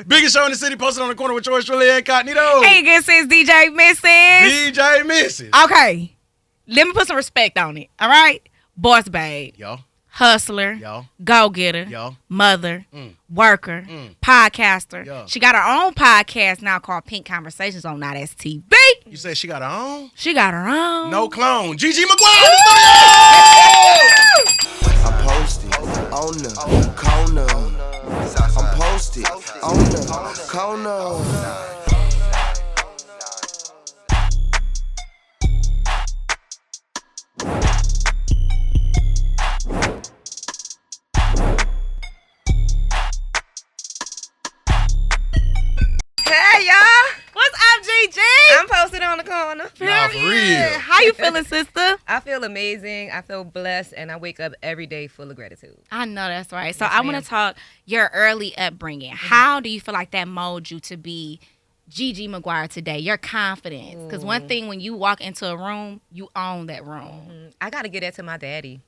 Biggest show in the city, posted on the corner with yours truly incognito. Hey, good sis, DJ Mrs. DJ Misses. Okay, let me put some respect on it. All right, boss babe, Yo, hustler, yo, go getter, yo. mother, Mm. worker, Mm. podcaster. Yeah. She got her own podcast now called Pink Conversations on Now That's TV. You said she got her own? She got her own. No clone. Gigi Maguire in the studio! I'm posted on the corner. I'm posted on the corner. Hey, y'all. What's up, Gigi? I'm posted on the corner. Nah, for real. How you feeling, sister? I feel amazing. I feel blessed, and I wake up every day full of gratitude. I know that's right. So Yes, I want ma'am. to talk your early upbringing. How do you feel like that molded you to be Gigi Maguire today? Your confidence. Because one thing, when you walk into a room, you own that room. I got to get that to my daddy.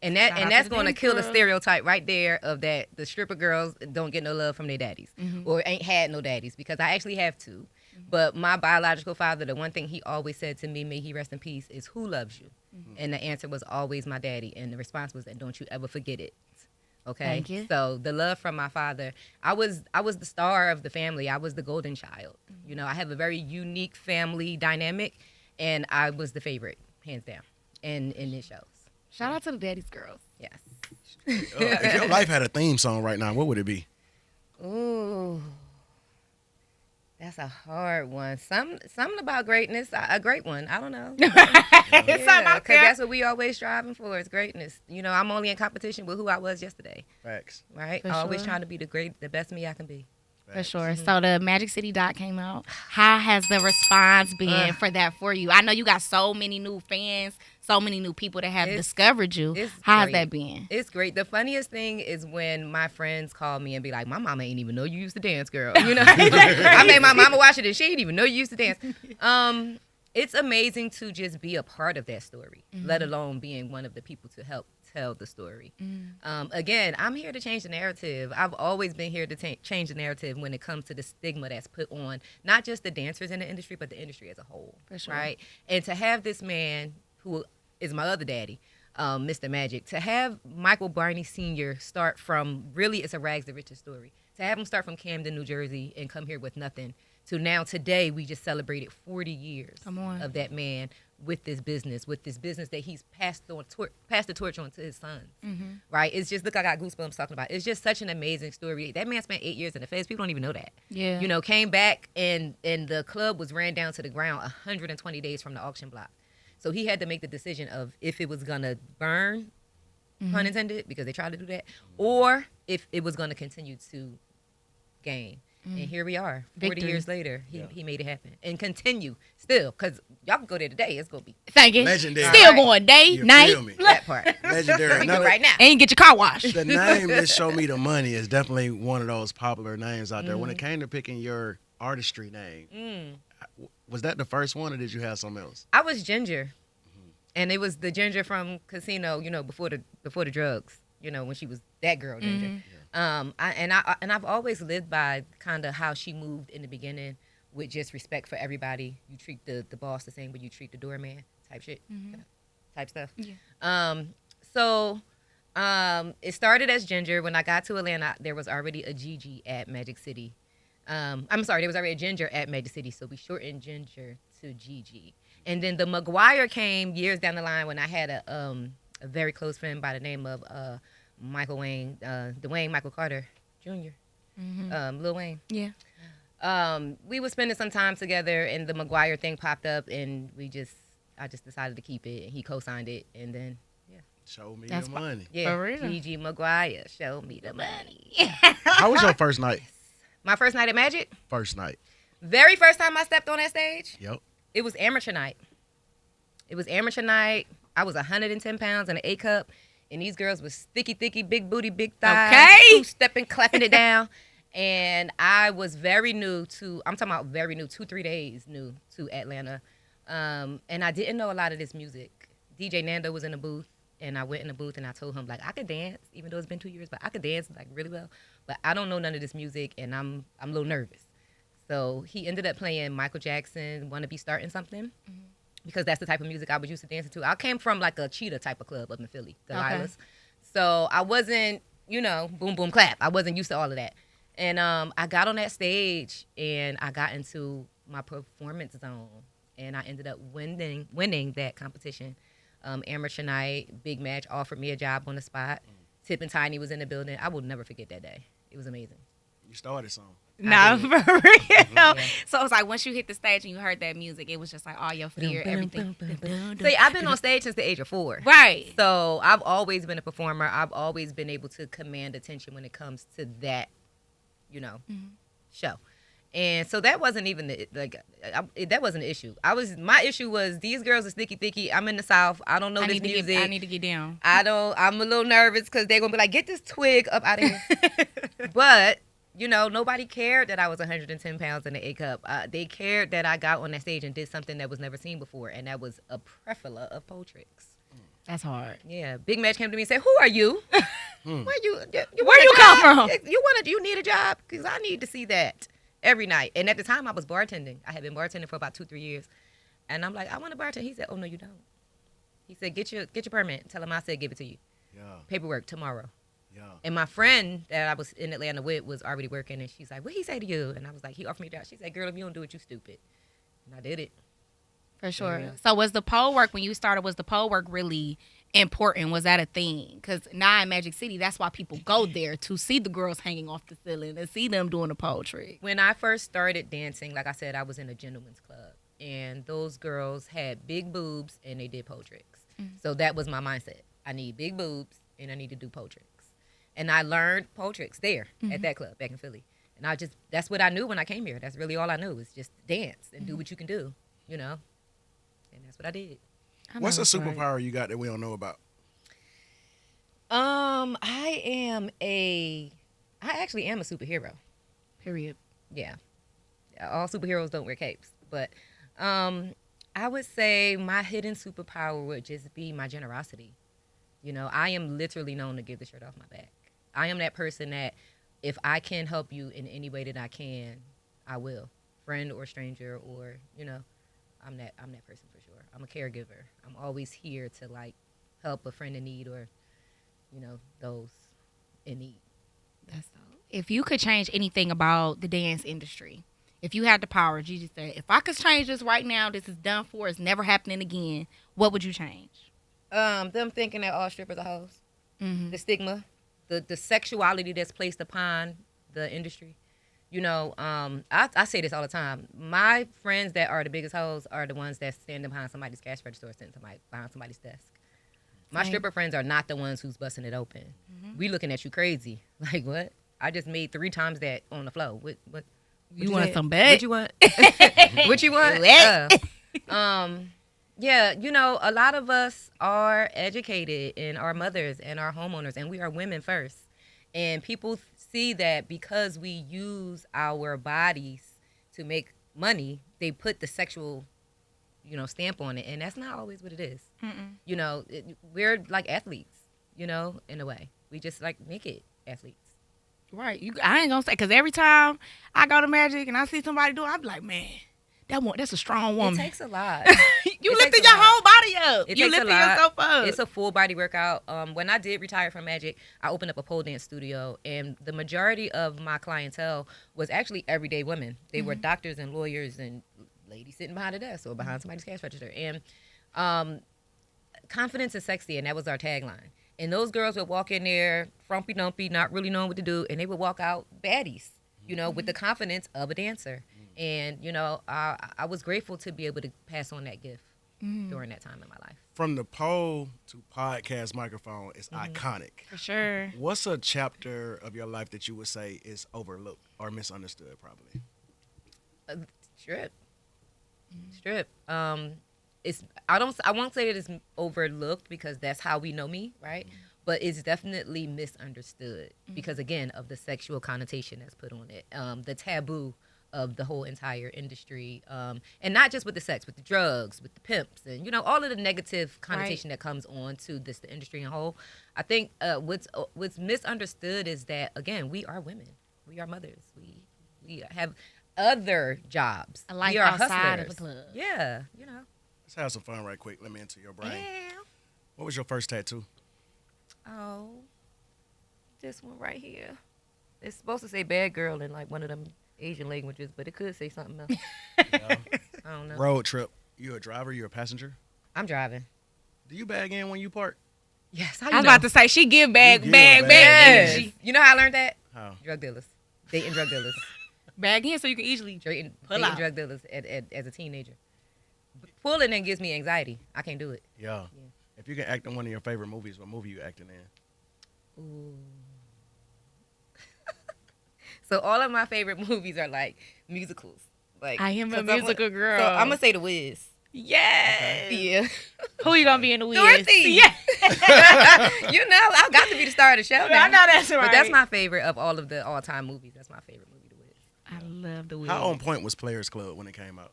And Shout out to that's the going to daddy kill the girls. stereotype right there of that the stripper girls don't get no love from their daddies or ain't had no daddies, because I actually have two. But my biological father, the one thing he always said to me, may he rest in peace, is who loves you? And the answer was always my daddy. And the response was that don't you ever forget it. Okay. Thank you. So the love from my father, I was the star of the family. I was the golden child. You know, I have a very unique family dynamic, and I was the favorite, hands down, in this shows. Shout out to the daddy's girls. Yes. If your life had a theme song right now, what would it be? Ooh, that's a hard one. Something about greatness. A great one. I don't know. It's something Yeah, out because there. that's what we always striving for is greatness. You know, I'm only in competition with who I was yesterday. Facts. Right? For Always sure. trying to be the best me I can be. For sure. So the Magic City doc came out. How has the response been for that for you? I know you got so many new fans, so many new people that have discovered you. it's How has great. that been? It's great. The funniest thing is when my friends call me and be like, my mama ain't even know you used to dance, girl. You know, I made my mama watch it and she didn't even know you used to dance. It's amazing to just be a part of that story, let alone being one of the people to help tell the story. Again, I'm here to change the narrative. I've always been here to change the narrative when it comes to the stigma that's put on not just the dancers in the industry, but the industry as a whole. For sure. Right? And to have this man who is my other daddy, Mr. Magic, to have Michael Barney Sr. start from, really it's a rags to riches story, to have him start from Camden, New Jersey and come here with nothing, to now today we just celebrated 40 years Come on. of that man with this business that he's passed the torch on to his sons. Right? It's just, look, I got goosebumps talking about it. It's just such an amazing story. That man spent 8 years in the feds. People don't even know that. Yeah. You know, came back and the club was ran down to the ground 120 days from the auction block. So he had to make the decision of if it was gonna burn, pun intended, because they tried to do that, or if it was gonna continue to gain. And here we are, 40 Victory. years later, he made it happen. And continue still, because y'all can go there today, it's gonna be Thank you. Legendary. Still Alright. going day, You night, feel me? that part. Legendary. We Now go that- right now. and you get your car washed. The name that Show Me the Money is definitely one of those popular names out there. When it came to picking your artistry name, was that the first one or did you have something else? I was Ginger. And it was the Ginger from Casino, you know, before the drugs, you know, when she was that girl Ginger. I've always lived by kind of how she moved in the beginning with just respect for everybody. You treat the boss the same way you treat the doorman type shit, type stuff. Yeah. It started as Ginger. When I got to Atlanta, there was already a Gigi at Magic City. I'm sorry, there was already a Ginger at Magic City, so we shortened Ginger to Gigi. And then the Maguire came years down the line when I had a very close friend by the name of Michael Wayne, Dwayne Michael Carter Jr., Lil Wayne. Yeah. We were spending some time together, and the Maguire thing popped up, and I just decided to keep it, and he co-signed it, and then Show Me That's the Money. yeah, For real? Gigi Maguire, show me the money. How was your first night? My first night at Magic, First night. very first time I stepped on that stage. Yep. It was amateur night. I was 110 pounds in an A cup, and these girls was sticky, big booty, big thighs. Okay. Two-stepping, clapping it down. And I was very new to, I'm talking about very new, 2-3 days new to Atlanta. And I didn't know a lot of this music. DJ Nando was in the booth, and I went in the booth and I told him, like, I could dance, even though it's been 2 years, but I could dance, like, really well. But I don't know none of this music, and I'm a little nervous. So he ended up playing Michael Jackson, Wanna Be Starting Something, because that's the type of music I was used to dancing to. I came from, like, a cheetah type of club up in Philly, Delilah's. So I wasn't, boom, boom, clap. I wasn't used to all of that. And I got on that stage, and I got into my performance zone, and I ended up winning that competition. Amateur night, big match, offered me a job on the spot. Tip and Tiny was in the building. I will never forget that day. It was amazing. You started something. No, for real. So it was like once you hit the stage and you heard that music, it was just like all your fear, everything. See, I've been on stage since the age of 4. Right. So I've always been a performer. I've always been able to command attention when it comes to that, show. And so that wasn't even that wasn't an issue. My issue was these girls are sticky thicky. I'm in the South. I don't know this music. I need to get down. I'm a little nervous because they're gonna be like, get this twig up out of here. But nobody cared that I was 110 pounds in the A cup. They cared that I got on that stage and did something that was never seen before, and that was a prefala of pole tricks. That's hard. Yeah, Big Match came to me and said, "Who are you? Where you come from? You need a job? Because I need to see that." Every night. And at the time, I was bartending. I had been bartending for about 2-3 years. And I'm like, I want to bartend. He said, oh, no, you don't. He said, get your permit. Tell him I said give it to you. Yeah. Paperwork tomorrow. Yeah. And my friend that I was in Atlanta with was already working. And she's like, what'd he say to you? And I was like, he offered me a job. She said, girl, if you don't do it, you stupid. And I did it. For sure. Yeah. So was the pole work, when you started, was the pole work really important? Was that a thing? Because now in Magic City, that's why people go there, to see the girls hanging off the ceiling and see them doing the pole trick. When I first started dancing, like I said, I was in a gentleman's club. And those girls had big boobs and they did pole tricks. So that was my mindset. I need big boobs and I need to do pole tricks. And I learned pole tricks there at that club back in Philly. And that's what I knew when I came here. That's really all I knew, was just dance and do what you can do, And that's what I did. What's a superpower you got that we don't know about? I actually am a superhero. Period. Yeah. All superheroes don't wear capes. But I would say my hidden superpower would just be my generosity. I am literally known to give the shirt off my back. I am that person that if I can help you in any way that I can, I will. Friend or stranger or, I'm that person for sure. I'm a caregiver. I'm always here to help a friend in need or, those in need. That's dope. If you could change anything about the dance industry, if you had the power, Gigi said, if I could change this right now, this is done for, it's never happening again, what would you change? Them thinking that all strippers are hoes. The stigma, the sexuality that's placed upon the industry. I say this all the time. My friends that are the biggest hoes are the ones that stand behind somebody's cash register or sitting behind somebody's desk. My stripper friends are not the ones who's busting it open. We looking at you crazy. Like, what? I just made 3 times that on the floor. What you want some bed? What you want? What you want? Yeah, a lot of us are educated and are mothers and are homeowners, and we are women first. And people see that because we use our bodies to make money, they put the sexual, stamp on it. And that's not always what it is. We're like athletes, in a way. We just make it athletes. Right. I ain't going to say, because every time I go to Magic and I see somebody do it, I be like, man, that's a strong woman. It takes a lot. You lifted your whole body up. You lifted yourself up. It's a full body workout. When I did retire from Magic, I opened up a pole dance studio, and the majority of my clientele was actually everyday women. They were doctors and lawyers and ladies sitting behind a desk or behind somebody's cash register. And confidence is sexy, and that was our tagline. And those girls would walk in there, frumpy dumpy, not really knowing what to do, and they would walk out baddies, with the confidence of a dancer. And, I was grateful to be able to pass on that gift during that time in my life. From the pole to podcast microphone, it's iconic. For sure. What's a chapter of your life that you would say is overlooked or misunderstood, probably? Strip. I won't say that it's overlooked because that's how we know me, right? But it's definitely misunderstood because, again, of the sexual connotation that's put on it. The taboo of the whole entire industry, and not just with the sex, with the drugs, with the pimps, and all of the negative connotation that comes on to the industry in whole. I think what's misunderstood is that, again, we are women, we are mothers, we have other jobs, A life we are outside hustlers. of the club. Yeah, Let's have some fun right quick. Let me enter your brain. Yeah. What was your first tattoo? Oh, this one right here. It's supposed to say "bad girl" in like one of them Asian languages, but it could say something else. Yeah. I don't know. Road trip. You a driver? You a passenger? I'm driving. Do you bag in when you park? Yes, I was about to say she give bag You give bag bag. energy. You know how I learned that? How? Drug dealers, dating drug dealers, Bag in so you can easily dating Pull out. drug dealers as a teenager. Pulling in gives me anxiety. I can't do it. Yeah. If you can act in one of your favorite movies, what movie you acting in? Ooh. So all of my favorite movies are like musicals. Like I am a 'cause musical girl. So I'm gonna say The Wiz. Yes. Yeah. Who you gonna be in the Wiz? Dorothy. Yeah. I got to be the star of the show now. I know that's right. But that's my favorite of all of the all-time movies. That's my favorite movie, The Wiz. I love the Wiz. How on point was Players Club when it came out?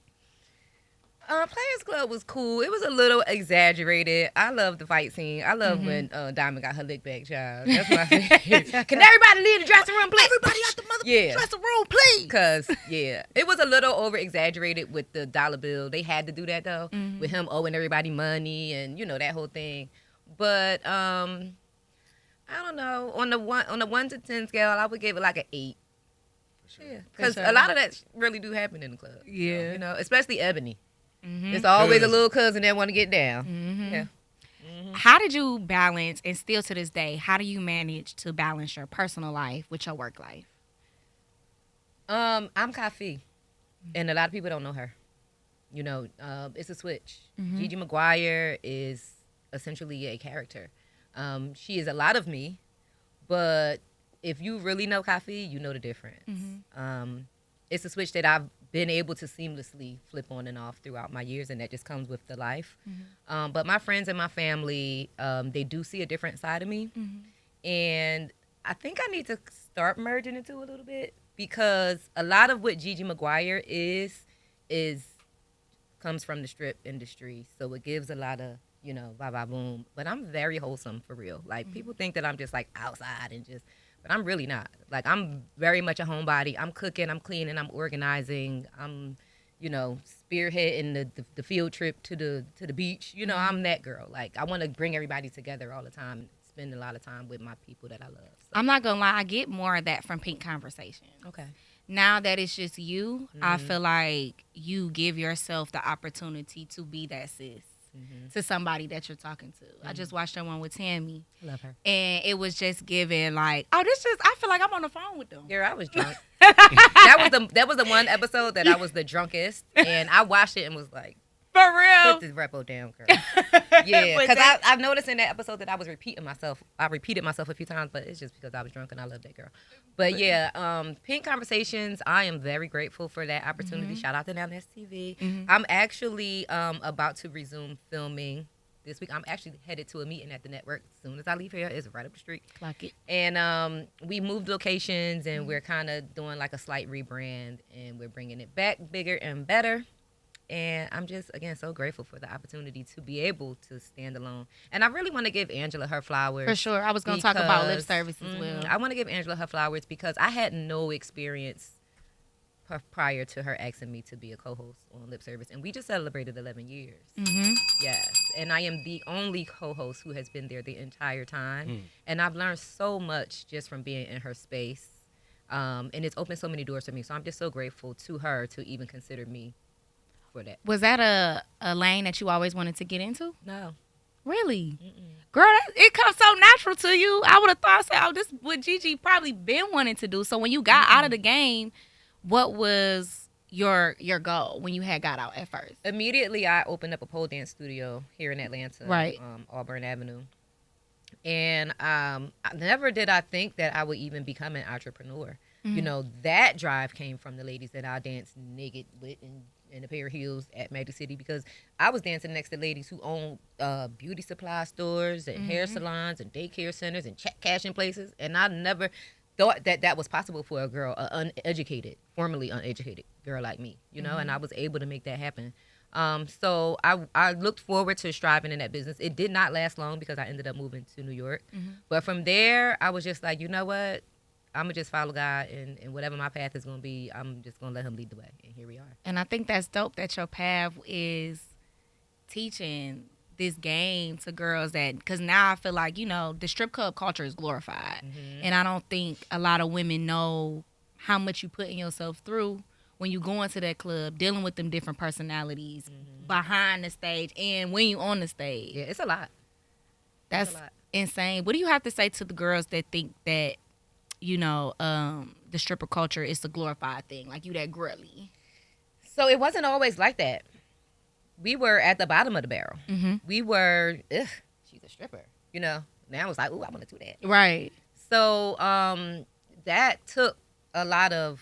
Players Club was cool. It was a little exaggerated. I love the fight scene. I love when Diamond got her lick back, child. That's my favorite. Can everybody leave the dressing room, please? Everybody out the dressing room, please. Because, it was a little over-exaggerated with the dollar bill. They had to do that, though, with him owing everybody money and, that whole thing. But, I don't know. On the 1 to 10 scale, I would give it like an 8. For sure. Yeah, because a lot of that really do happen in the club. Yeah. Especially Ebony. Mm-hmm. It's always a Cousin. little cousin that want to get down. Mm-hmm. Yeah. How did you balance, and still to this day, how do you manage to balance your personal life with your work life? I'm Kafi, and a lot of people don't know her. It's a switch. Gigi Maguire is essentially a character. She is a lot of me, but if you really know Kafi, you know the difference. It's a switch that I've been able to seamlessly flip on and off throughout my years, and that just comes with the life. But my friends and my family, they do see a different side of me, and I think I need to start merging into a little bit, because a lot of what Gigi Maguire is comes from the strip industry, so it gives a lot of bye bye boom. But I'm very wholesome, for real. Like people think that I'm just like outside and just. But I'm really not. Like, I'm very much a homebody. I'm cooking, I'm cleaning, I'm organizing. I'm, spearheading the field trip to the beach. I'm that girl. Like, I want to bring everybody together all the time, spend a lot of time with my people that I love. So. I'm not going to lie. I get more of that from Pink Conversation. Okay. Now that it's just you, I feel like you give yourself the opportunity to be that sis to somebody that you're talking to. I just watched that one with Tammy. Love her. And it was just giving like, I feel like I'm on the phone with them. Girl, I was drunk. that was the one episode that I was the drunkest, and I watched it and was like, For real. put this repo down, girl. Yeah, because I noticed in that episode that I was repeating myself. I repeated myself a few times, but it's just because I was drunk and I love that girl. But yeah, Pink Conversations, I am very grateful for that opportunity. Shout out to Now TV. I'm actually about to resume filming this week. I'm actually headed to a meeting at the network as soon as I leave here. It's right up the street. Like it. And we moved locations, and we're kind of doing like a slight rebrand, and we're bringing it back bigger and better. And I'm just, again, so grateful for the opportunity to be able to stand alone. And I really want to give Angela her flowers. For sure. I was going to talk about lip service as well. I want to give Angela her flowers because I had no experience prior to her asking me to be a co-host on Lip Service. And we just celebrated 11 years. Yes. And I am the only co-host who has been there the entire time. And I've learned so much just from being in her space. And it's opened so many doors for me. So I'm just so grateful to her to even consider me for that. Was that a lane that you always wanted to get into? No. Really? Girl, it comes so natural to you. I would have thought, this what Gigi probably been wanting to do. So when you got out of the game, what was your goal when you had got out at first? Immediately, I opened up a pole dance studio here in Atlanta, right, Auburn Avenue. And never did I think that I would even become an entrepreneur. You know, that drive came from the ladies that I danced naked with in a pair of heels at Magic City, because I was dancing next to ladies who owned beauty supply stores and hair salons and daycare centers and check cashing places. And I never thought that was possible for a girl, formerly uneducated girl like me, and I was able to make that happen. So I looked forward to striving in that business. It did not last long because I ended up moving to New York. But from there, I was just like, you know what? I'm going to just follow God, and whatever my path is going to be, I'm just going to let him lead the way. And here we are. And I think that's dope that your path is teaching this game to girls because now I feel like, the strip club culture is glorified. And I don't think a lot of women know how much you putting yourself through when you go into that club, dealing with them different personalities behind the stage and when you on the stage. Yeah, it's a lot. That's insane. What do you have to say to the girls that think that, the stripper culture is a glorified thing, like you that girly? So it wasn't always like that. We were at the bottom of the barrel. We were, she's a stripper. Now it's like, ooh, I want to do that. Right. So that took a lot of,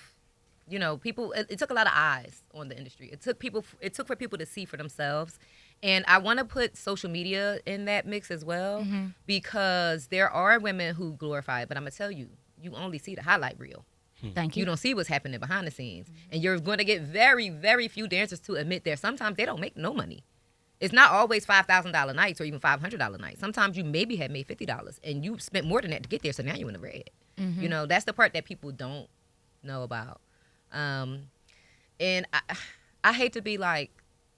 people. It took a lot of eyes on the industry. It took for people to see for themselves. And I want to put social media in that mix as well, because there are women who glorify it. But I'm gonna tell you, you only see the highlight reel. Thank you. You don't see what's happening behind the scenes. And you're going to get very, very few dancers to admit there. Sometimes they don't make no money. It's not always $5,000 nights or even $500 nights. Sometimes you maybe have made $50 and you spent more than that to get there. So now you're in the red. That's the part that people don't know about. And I hate to be like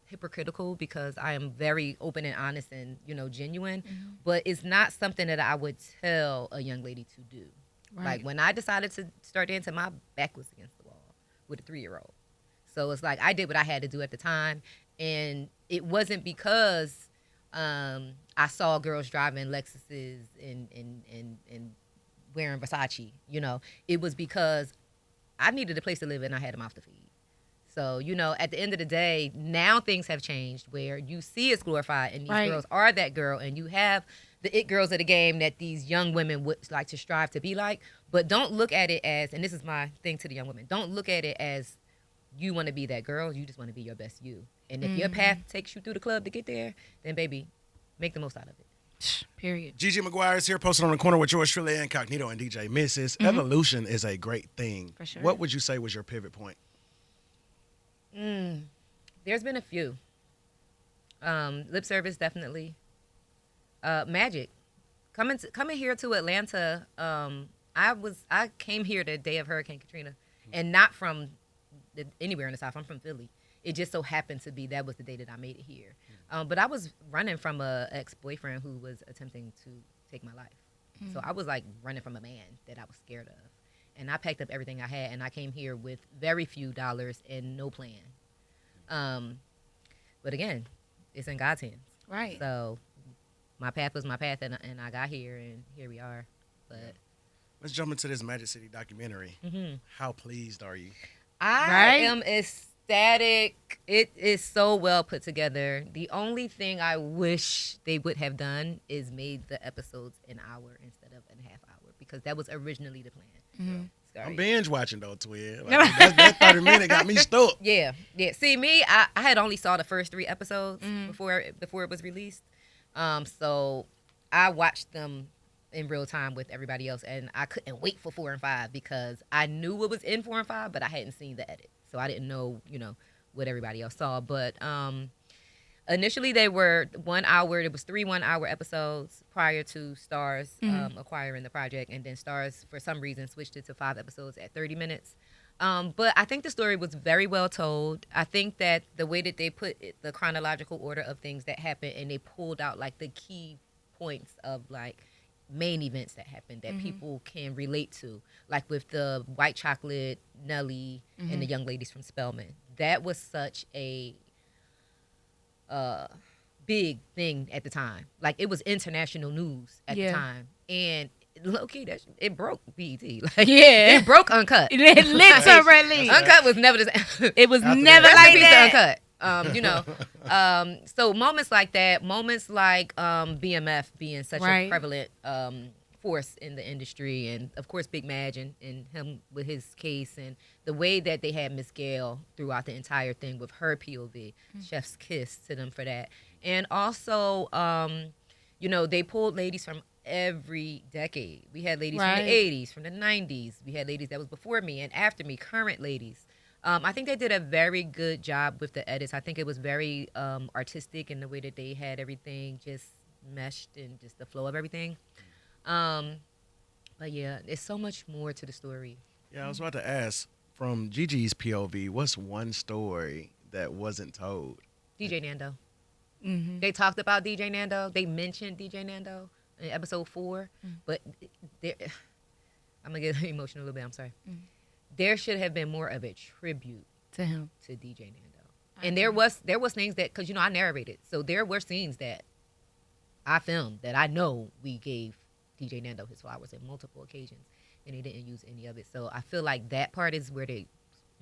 hypocritical because I am very open and honest and, genuine, but it's not something that I would tell a young lady to do. Right. Like when I decided to start dancing, my back was against the wall with a 3-year-old. So it's like I did what I had to do at the time. And it wasn't because I saw girls driving Lexuses and wearing Versace, It was because I needed a place to live and I had a mouth to feed. So, at the end of the day, now things have changed where you see it's glorified and these girls are that girl and you have the it girls of the game that these young women would like to strive to be like. But don't look at it as, and this is my thing to the young women, don't look at it as you want to be that girl. You just want to be your best you. And if your path takes you through the club to get there, then baby, make the most out of it. Period. Gigi Maguire is here, posted on the corner with yours truly, Incognito and DJ Mrs. Evolution is a great thing. For sure. What would you say was your pivot point? There's been a few. Lip service, definitely. Magic. Coming here to Atlanta, I came here the day of Hurricane Katrina, and not from anywhere in the South. I'm from Philly. It just so happened to be that was the day that I made it here. But I was running from a ex-boyfriend who was attempting to take my life. So I was like running from a man that I was scared of. And I packed up everything I had, and I came here with very few dollars and no plan. But again, it's in God's hands. Right. So my path was my path, and I got here, and here we are. But let's jump into this Magic City documentary. How pleased are you? I am ecstatic. It is so well put together. The only thing I wish they would have done is made the episodes an hour instead of a half hour, because that was originally the plan. I'm binge watching though, Twin. Like, that 30 minutes got me stuck. Yeah. See, me, I had only saw the first 3 episodes before it was released. So I watched them in real time with everybody else, and I couldn't wait for 4 and 5 because I knew what was in 4 and 5, but I hadn't seen the edit, so I didn't know, what everybody else saw. But initially they were 1 hour. There was 3 1-hour episodes prior to Stars acquiring the project, and then Stars for some reason switched it to 5 episodes at 30 minutes. But I think the story was very well told. I think that the way that they put it, the chronological order of things that happened, and they pulled out like the key points of like main events that happened that people can relate to, like with the white chocolate, Nelly, and the young ladies from Spelman. That was such a big thing at the time. Like, it was international news at the time. And low-key, it broke BET. Like, it broke Uncut. Literally. Uncut was never the same. It was never like that. Uncut. So moments like that, moments like BMF being such a prevalent force in the industry, and of course Big Madge and him with his case, and the way that they had Miss Gail throughout the entire thing with her POV, chef's kiss to them for that. And also, they pulled ladies from every decade. We had ladies from Right. the 80s, from the 90s. We had ladies that was before me and after me, current ladies. I think they did a very good job with the edits. I think it was very artistic in the way that they had everything just meshed and just the flow of everything. But yeah, there's so much more to the story. Yeah, I was about to ask, from Gigi's POV, what's one story that wasn't told? DJ Nando. Mm-hmm. They talked about DJ Nando. They mentioned DJ Nando in episode 4, but I'm gonna get emotional a little bit. I'm sorry. There should have been more of a tribute To him. to DJ Nando, and there was things that, because I narrated, so there were scenes that I filmed that I know we gave DJ Nando his flowers in multiple occasions, and they didn't use any of it. So I feel like that part is where they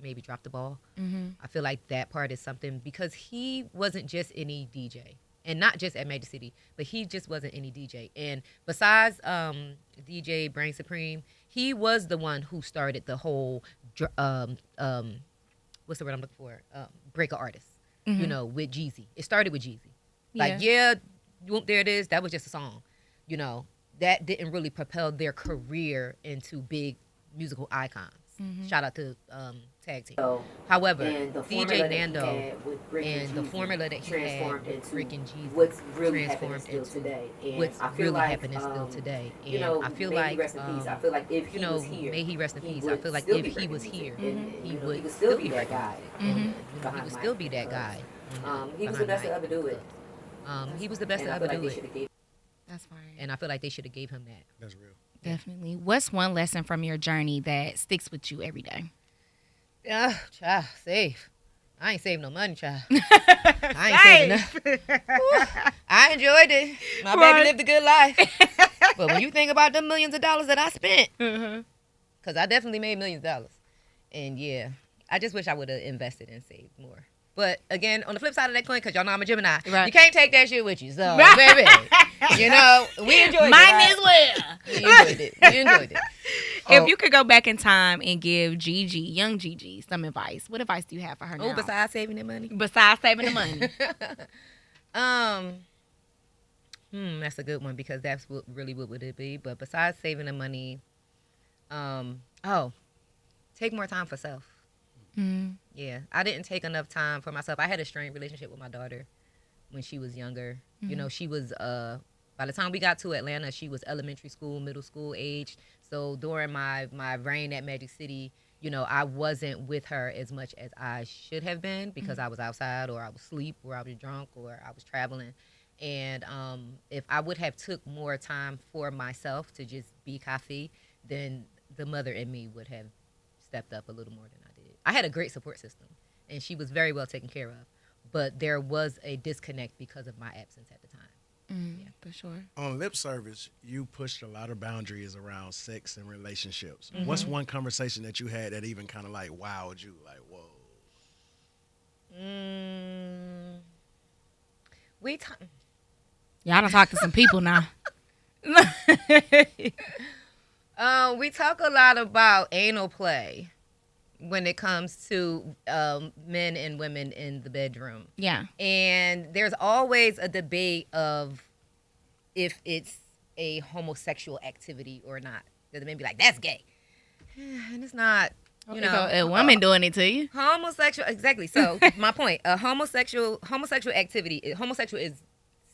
maybe dropped the ball. I feel like that part is something, because he wasn't just any DJ, and not just at Magic City, but he just wasn't any DJ. And besides DJ Brain Supreme, he was the one who started the whole what's the word I'm looking for? Break a artist. You know, with Jeezy. It started with Jeezy. Like, there it is. That was just a song. You know, that didn't really propel their career into big musical icons. Shout out to Tag Team. However, DJ Nando and the formula that he had with Rick and Jeezy what's really happening transformed still into today. And what's I feel really like, happening still today. And you know, I feel may like, he rest in peace. I feel like if he was here, may he rest in he peace. I would feel like still if be he was breaking here, music. And, he you know, would still be be that guy. He would still be that guy. He was the best to ever do it. He was the best to And I ever feel like do they should it. have gave That's fine. And I feel like they should have gave him that. That's real. Definitely. What's one lesson from your journey that sticks with you every day? Child, save. I ain't saving no money, child. I ain't saving nothing. I enjoyed it. My baby lived a good life. But when you think about the millions of dollars that I spent, because I definitely made millions of dollars. And yeah, I just wish I would have invested and saved more. But again, on the flip side of that coin, because y'all know I'm a Gemini, you can't take that shit with you. So, baby, you know, we enjoyed it. Mine right? as well. We enjoyed it. We enjoyed it. If you could go back in time and give Gigi, young Gigi, some advice, what advice do you have for her now? Besides saving the money? Besides saving the money. That's a good one, because that's what would it be. But besides saving the money, take more time for self. Yeah, I didn't take enough time for myself. I had a strained relationship with my daughter when she was younger. You know, she was by the time we got to Atlanta, she was elementary school, middle school age. So during my reign at Magic City, you know, I wasn't with her as much as I should have been, because I was outside, or I was asleep, or I was drunk, or I was traveling. And if I would have took more time for myself to just be Kafi, then the mother in me would have stepped up a little more than I did. I had a great support system, and she was very well taken care of. But there was a disconnect because of my absence at the time. Yeah, for sure. On Lip Service, you pushed a lot of boundaries around sex and relationships. What's one conversation that you had that even kind of like wowed you? Like, whoa. Y'all done talk to some people now. We talk a lot about anal play when it comes to men and women in the bedroom. Yeah. And there's always a debate of if it's a homosexual activity or not. The men be like, that's gay. And it's not, you know. A woman doing it to you. Homosexual, exactly. So my point, a homosexual activity, homosexual is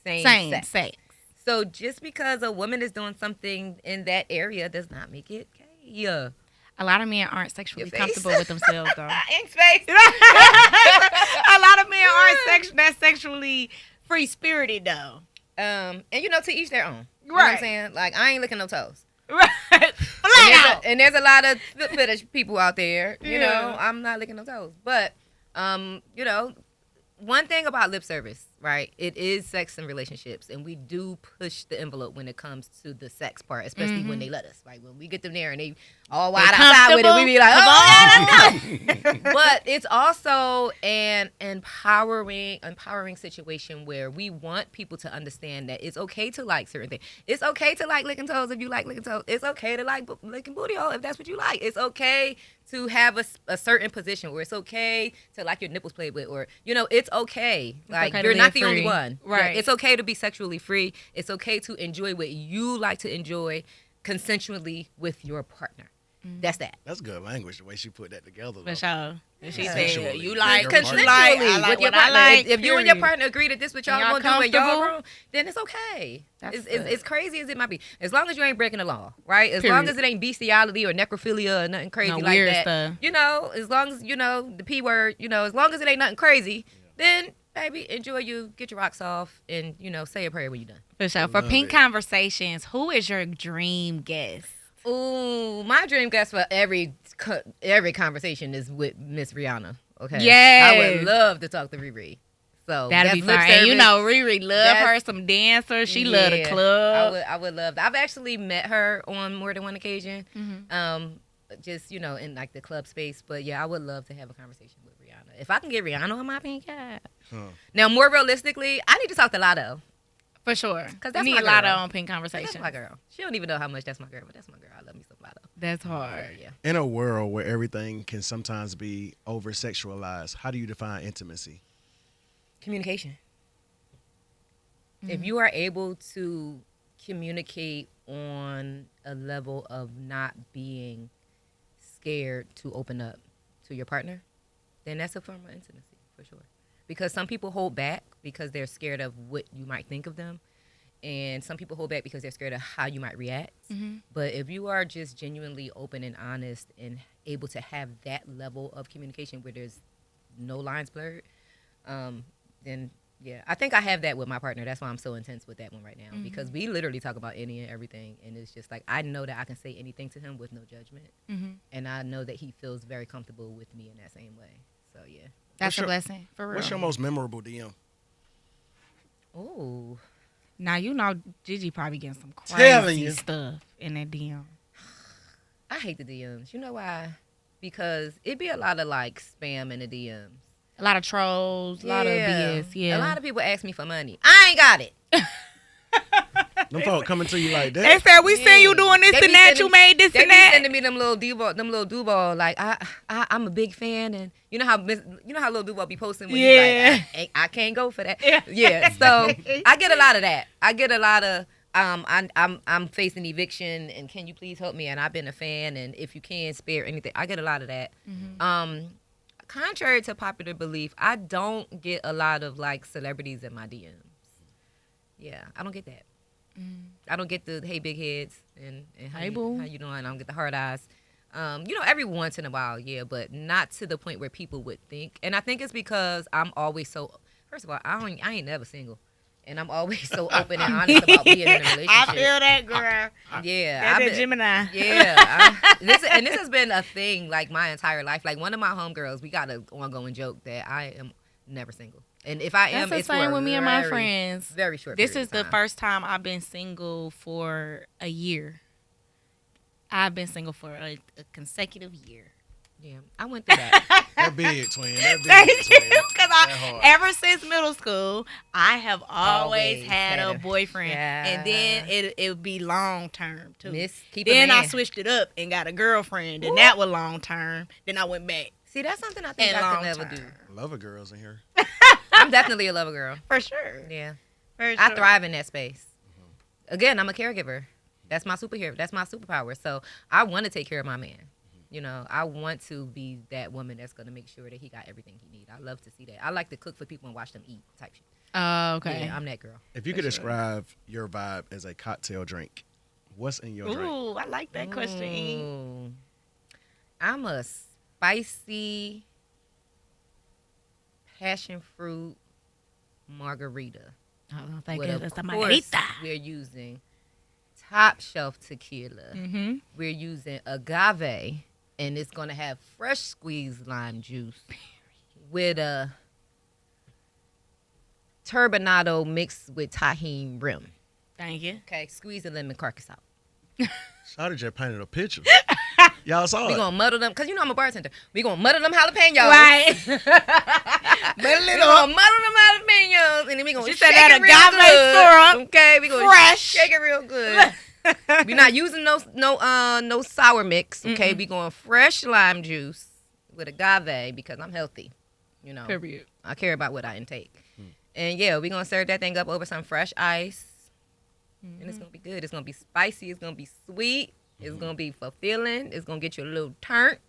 same sex. So just because a woman is doing something in that area does not make it gay. A lot of men aren't sexually comfortable with themselves, though. In space. A lot of men aren't that sexually free spirited, though. And you know, to each their own. You know Right. what I'm saying? Like, I ain't licking no toes. Right. And there's a lot of fetish people out there. You know, I'm not licking no toes. But, you know, one thing about lip service, right? It is sex and relationships, and we do push the envelope when it comes to the sex part, especially when they let us. Like, when we get them there and they all wide outside with it, we be like, oh, yeah, no. But it's also an empowering situation where we want people to understand that it's okay to like certain things. It's okay to like licking toes if you like licking toes. It's okay to like licking booty hole if that's what you like. It's okay to have a certain position where it's okay to like your nipples played with, or it's okay. Like okay to you're not live the only free. one. Right. Yeah, it's okay to be sexually free. It's okay to enjoy what you like to enjoy consensually with your partner. That's that. That's good language, the way she put that together. For though. sure. She said, Sexually. you like Your what partner. you like. Consensually I like with your what I partner. like. If you and your period. partner agree that this what y'all And y'all gonna do in y'all comfortable? room, then it's okay. That's It's good. as crazy as it might be. As long as you ain't breaking the law, right? As Period. long as it ain't bestiality or necrophilia or nothing crazy No like weird that. stuff. As long as the P word, as long as it ain't nothing crazy, then baby, enjoy you, get your rocks off, and say a prayer when you're done. For sure. For love Pink it. Conversations, who is your dream guest? Ooh, my dream guest for every conversation is with Miss Rihanna. Okay. Yes. I would love to talk to Riri. So That'd be that's lip fine. And service. Riri love her some dancers. She love the Yeah, club. I would love that. I've actually met her on more than one occasion. Mm-hmm. Just in like the club space. But yeah, I would love to have a conversation with Rihanna. If I can get Rihanna on my pink cat. Huh. Now, more realistically, I need to talk to Lotto. For sure. 'Cause We that's need my a lot girl. on Pink That's Conversations. my girl. She don't even know how much that's my girl, but that's my girl. I love me some Lotto. That's hard. Yeah. In a world where everything can sometimes be over sexualized, how do you define intimacy? Communication. If you are able to communicate on a level of not being scared to open up to your partner, then that's a form of intimacy for sure. Because some people hold back because they're scared of what you might think of them. And some people hold back because they're scared of how you might react. Mm-hmm. But if you are just genuinely open and honest and able to have that level of communication where there's no lines blurred, then yeah, I think I have that with my partner. That's why I'm so intense with that one right now, because we literally talk about any and everything, and it's just like I know that I can say anything to him with no judgment, and I know that he feels very comfortable with me in that same way. So yeah, That's What's a your- blessing. For real. What's your most memorable DM? oh, Now, Gigi probably getting some Telling crazy you. stuff in that DM. I hate the DMs. You know why? Because it be a lot of like spam in the DMs. A lot of trolls, a lot of BS. Yeah. A lot of people ask me for money. I ain't got it. Them folk coming to you like They that. said, we seen you doing this They be and that. sending- You made this They and be that. sending me them little Duval. Like I'm a big fan, and you know how little Duval be posting when Yeah. he's like, I can't go for that. Yeah. So I get a lot of that. I get a lot of I'm facing eviction, and can you please help me? And I've been a fan, and if you can spare anything, I get a lot of that. Contrary to popular belief, I don't get a lot of like celebrities in my DMs. Yeah, I don't get that. I don't get the hey big heads and how, Hey, you, boo. how you doing? I don't get the hard eyes. Every once in a while, yeah, but not to the point where people would think. And I think it's because I'm always so. First of all, I ain't never single, and I'm always so open and honest about being in a relationship. I feel that, girl. Yeah, That's I've that been- Gemini. yeah, this has been a thing like my entire life. Like one of my homegirls, we got an ongoing joke that I am never single, and if I am, That's the it's for same a with me and my very, friends. Very short. This period is of the time. first time I've been single for a year. I've been single for a consecutive year. Yeah, I went through that. That big twin. That Thank big you. twin. Because That hard. ever since middle school, I have always Always had had a a- boyfriend. Yeah. And then it would be long term too. Miss, keep a Then I man. switched it up and got a girlfriend. And that was long term. Then I went back. See, that's something I think And I long could never term. do. Lover girls in here. I'm definitely a lover girl. For sure. Yeah, For I sure. thrive in that space. Again, I'm a caregiver. That's my superhero. That's my superpower. So I want to take care of my man. I want to be that woman that's going to make sure that he got everything he needs. I love to see that. I like to cook for people and watch them eat type shit. Oh, okay. Yeah, I'm that girl. If you could describe your vibe as a cocktail drink, what's in your drink? Ooh, I like that question. E. Ooh. I'm a spicy passion fruit margarita. Oh, thank With, you. of That's a course, margarita. we're using top shelf tequila. Mm-hmm. We're using agave, and it's going to have fresh squeezed lime juice with a turbinado mixed with tahini rim. Thank you. Okay, squeeze the lemon carcass out. Shawty just painted a picture. Y'all saw We it. gonna muddle them, cause I'm a bartender. We gonna muddle them jalapenos. Right. We gonna muddle them jalapenos, and then we gonna She shake said that it real agave good. syrup, Okay, we gonna fresh. shake it real good. We're not using no sour mix. Okay, we going fresh lime juice with agave because I'm healthy. You know, Period. I care about what I intake. And yeah, we're gonna serve that thing up over some fresh ice, and it's gonna be good. It's gonna be spicy. It's gonna be sweet. It's gonna be fulfilling. It's gonna get you a little turnt,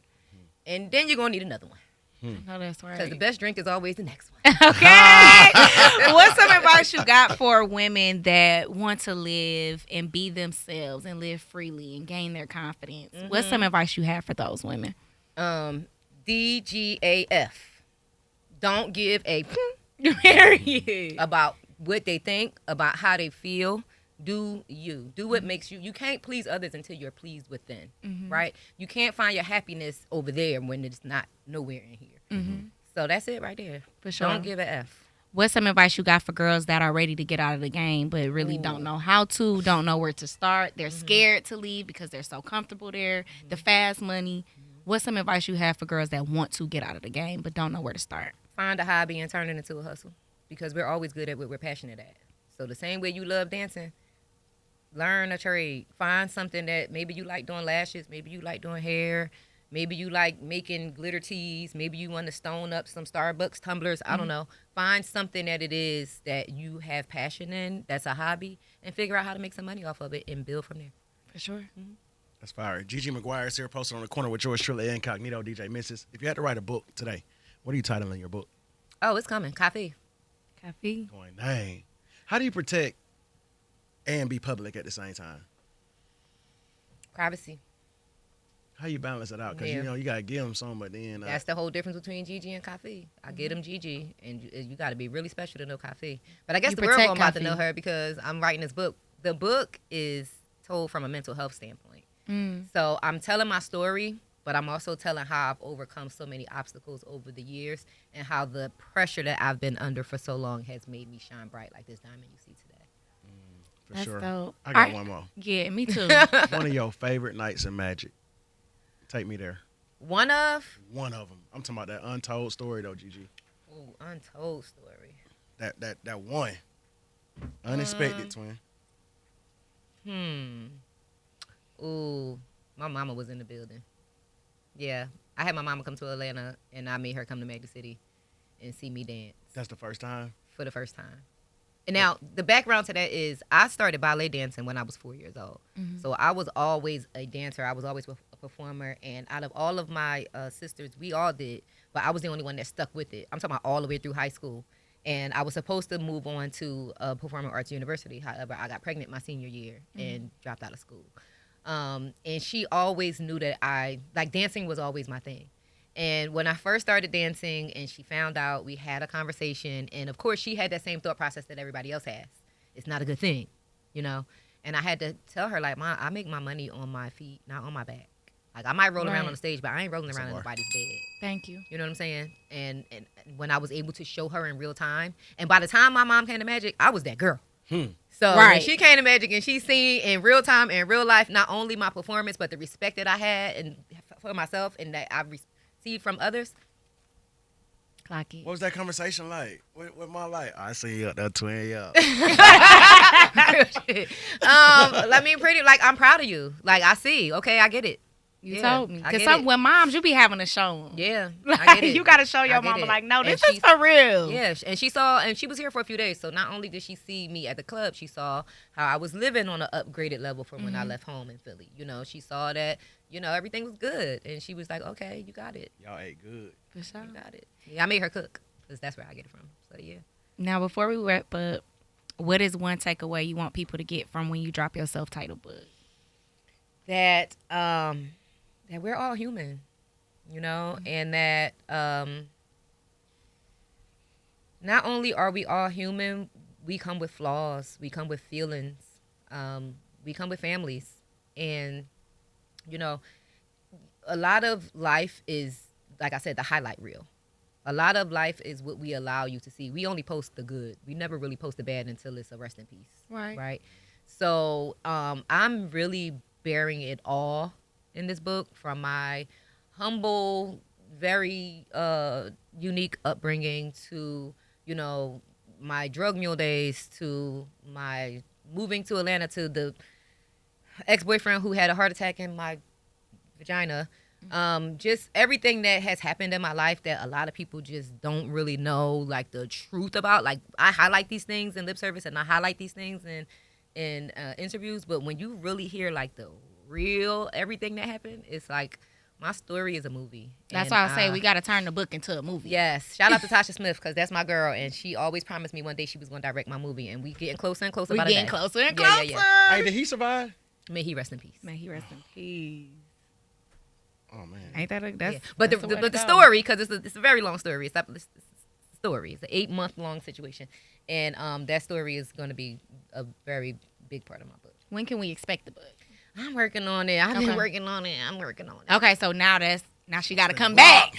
and then you're gonna need another one. No, that's right. Because the best drink is always the next one. Okay. What's some advice you got for women that want to live and be themselves and live freely and gain their confidence? What's some advice you have for those women? DGAF. Don't give a Period. about what they think, about how they feel. Do you. Do what makes you. You can't please others until you're pleased within, right? You can't find your happiness over there when it's not nowhere in here. So that's it right there. For sure. Don't give a F. What's some advice you got for girls that are ready to get out of the game but really don't know how to, don't know where to start? They're scared to leave because they're so comfortable there, the fast money. What's some advice you have for girls that want to get out of the game but don't know where to start? Find a hobby and turn it into a hustle, because we're always good at what we're passionate at. So the same way you love dancing, learn a trade. Find something that maybe you like doing lashes, maybe you like doing hair, maybe you like making glitter teas, maybe you want to stone up some Starbucks tumblers. I don't know. Find something that it is that you have passion in, that's a hobby, and figure out how to make some money off of it and build from there. For sure. That's fire. Gigi Maguire is here posted on the corner with yours truly, Incognito DJ Mrs. If you had to write a book today, what are you titling your book? Oh, it's coming. Kafi. Kafi. Going, dang. How do you protect and be public at the same time? Privacy. How you balance it out? Because, Yeah. you got to give them some, but then... That's the whole difference between Gigi and Kafi. I get them Gigi, and you got to be really special to know Kafi. But I guess You the world protect won't about to Kafi. know her because I'm writing this book. The book is told from a mental health standpoint. So I'm telling my story, but I'm also telling how I've overcome so many obstacles over the years and how the pressure that I've been under for so long has made me shine bright like this diamond you see today. For That's sure. dope. I got I- one more. Yeah, me too. One of your favorite nights in Magic. Take me there. One of? One of them. I'm talking about that Untold story, though, Gigi. Ooh, Untold story. That one. Unexpected, twin. Ooh, my mama was in the building. Yeah, I had my mama come to Atlanta, and I made her come to Magic City and see me dance That's the first time? for the first time. And now, the background to that is I started ballet dancing when I was 4 years old. So I was always a dancer. I was always a performer. And out of all of my sisters, we all did. But I was the only one that stuck with it. I'm talking about all the way through high school. And I was supposed to move on to Performing Arts University. However, I got pregnant my senior year and dropped out of school. And she always knew that dancing was always my thing. And when I first started dancing and she found out, we had a conversation. And of course, she had that same thought process that everybody else has. It's not a good thing, And I had to tell her, like, Mom, I make my money on my feet, not on my back. Like, I might roll around on the stage, but I ain't rolling around in nobody's bed. Thank you. You know what I'm saying? And when I was able to show her in real time, and by the time my mom came to Magic, I was that girl. So when she came to Magic and she seen in real time, in real life, not only my performance, but the respect that I had and for myself and that I received from others. Clock it. What was that conversation like? With my life? I see you up there, twin. Yeah. Let me I'm proud of you. Like, I see. Okay, I get it. You Yeah, told me. I Because get it. when moms, you be having to show them. Yeah, I Like, get it. you got to show I your get mama, it. like, no, And this is she's- for real. Yeah, and she saw, and she was here for a few days. So not only did she see me at the club, she saw how I was living on an upgraded level from when I left home in Philly. She saw that, everything was good. And she was like, okay, you got it. Y'all ate good. For sure. You got it. Yeah, I made her cook because that's where I get it from. So, yeah. Now, before we wrap up, what is one takeaway you want people to get from when you drop your self-titled book? That we're all human, and that not only are we all human, we come with flaws, we come with feelings, we come with families, and a lot of life is, like I said, the highlight reel. A lot of life is what we allow you to see. We only post the good. We never really post the bad until it's a rest in peace. Right. So I'm really bearing it all in this book, from my humble, very unique upbringing to, my drug mule days, to my moving to Atlanta, to the ex-boyfriend who had a heart attack in my vagina. Just everything that has happened in my life that a lot of people just don't really know, like, the truth about. Like, I highlight these things in lip service and I highlight these things in interviews, but when you really hear, like, the real everything that happened, it's like my story is a movie. That's why I say we got to turn the book into a movie. Yes. Shout out to Tasha Smith, because that's my girl, and she always promised me one day she was going to direct my movie, and we getting closer and closer. We by the getting day. closer and closer. Yeah. Hey, did he survive? May he rest in peace. May he rest in peace. Oh man. Ain't that that's? Yeah. But that's way to the go. story, because it's a very long story. It's a story. It's an 8-month long situation, and that story is going to be a very big part of my book. When can we expect the book? I'm working on it. I've Okay. been working on it. I'm working on it. Okay, so now she got to come back.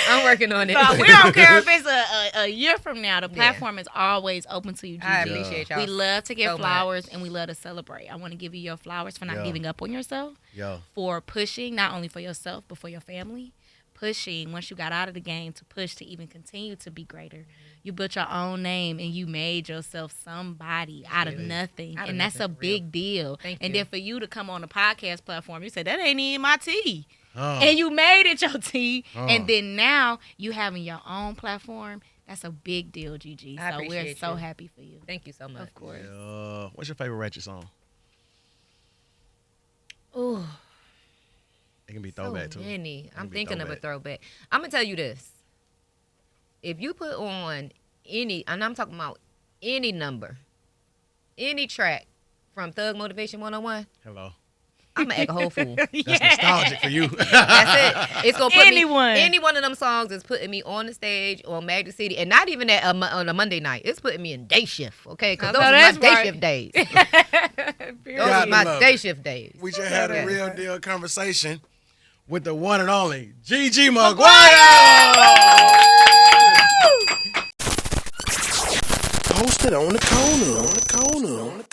I'm working on it. So we don't care if it's a year from now. The platform is always open to you, Gigi. I appreciate y'all. We love to give so flowers much. and we love to celebrate. I want to give you your flowers for not Yeah. giving up on yourself, Yo. for pushing, not only for yourself, but for your family. Pushing once you got out of the game to push to even continue to be greater. You built your own name and you made yourself somebody out of nothing. Out of And that's a nothing, for real. big deal. Thank and you. then for you to come on the podcast platform, you said, that ain't even my tea. Oh. And you made it your tea. Oh. And then now you having your own platform. That's a big deal, Gigi. I So we're appreciate so you. happy for you. Thank you so much. Of course. What's your favorite Ratchet song? Ooh. It can be throwback So too. many. I'm can be thinking of a throwback. throwback. I'm gonna tell you this. If you put on any, and I'm talking about any number, any track from Thug Motivation 101, Hello. I'm gonna act a whole fool. That's nostalgic for you. That's it. It's gonna put Anyone. me. Any one of them songs is putting me on the stage on Magic City, and not even on a Monday night. It's putting me in day shift. Okay, because those know are my that's day right. shift days. Those Gotta are my love day it. shift days. We just had a Okay. real deal conversation with the one and only Gigi Maguire. Posted on the corner.